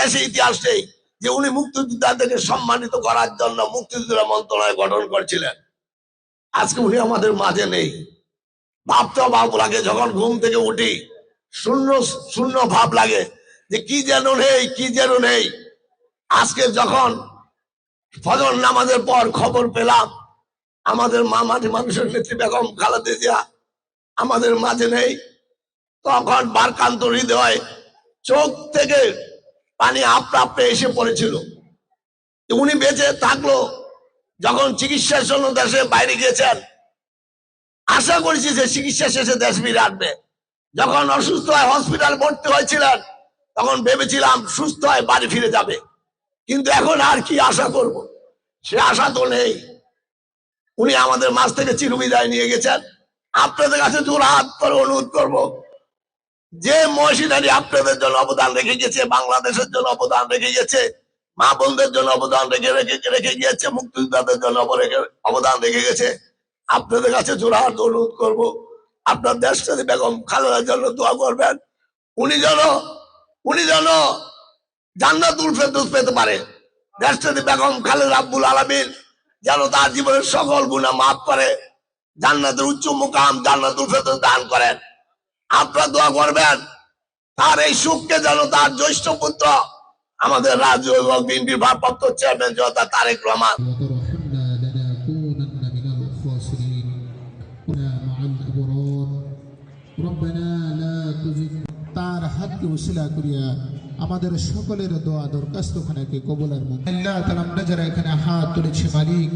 দেশে ইতিহাস নেই যে উনি মুক্তিযোদ্ধাদেরকে সম্মানিত করার জন্য মুক্তিযোদ্ধা মন্ত্রণালয় গঠন করেছিলেন। আজকে উনি আমাদের মাঝে নেই। ভাবতে ভাব লাগে, যখন ঘুম থেকে উঠি শূন্য শূন্য ভাব লাগে যে কি যেন নেই, কি যেন নেই। আজকে যখন ফজর নামাজের পর খবর পেলাম আমাদের মাটি মানুষের নেত্রী বেগম খালেদা জিয়া আমাদের মাঝে নেই, তখন বারকান্ত হৃদয় চোখ থেকে পানি আপনা আপনি এসে পড়েছিল। উনি বেঁচে থাকলো, যখন চিকিৎসার জন্য দেশে বাইরে গিয়েছেন, আশা করেছি যে চিকিৎসা শেষে দেশ ফিরে আসবে। যখন অসুস্থ হয় হসপিটাল ভর্তি হয়েছিলেন, তখন ভেবেছিলাম সুস্থ হয় বাড়ি ফিরে যাবে, কিন্তু এখন আর কি আশা করব, সে আশা তো নেই। উনি আমাদের মাঝ থেকে চিরবিদায় নিয়ে গেছেন। আপনাদের কাছে জোর হাত করে অনুরোধ করব, যে মহসিনারি আপনাদের জন্য অবদান রেখে গেছে, বাংলাদেশের জন্য অবদান রেখে গেছে, মা বোনদের জন্য অবদান রেখে গিয়েছে, মুক্তিযোদ্ধাদের জন্য অবদান রেখে গেছে, আপনাদের কাছে জোর হাত অনুরোধ করব, আপনার দেশটাতে বেগম খালেদার জন্য দোয়া করবেন। উনি যেন জান্নাতুল ফেরদৌস পেতে পারে। দেশটাতে বেগম খালেদা আব্বুল আলামিন যেন তার জীবনের সকল গুনাহ মাফ করে, জান্নাতের উচ্চ মুকাম জান্নাতুল ফেরদৌস দান করেন। আপনারা দোয়া করবেন তার এই সুখকে যেন তার জ্যেষ্ঠ পুত্র আমাদের রাজ্য এবং বিএনপির ভারপ্রাপ্ত চেয়ারম্যান জনতা তারেক রহমান তার হাতকে উসিলা করিয়া আমাদের সকলের দোয়া দরখাস্তখানাকে কবুলের মধ্যে আল্লাহ তাআলা আমরা যারা এখানে হাত তুলেছি মালিক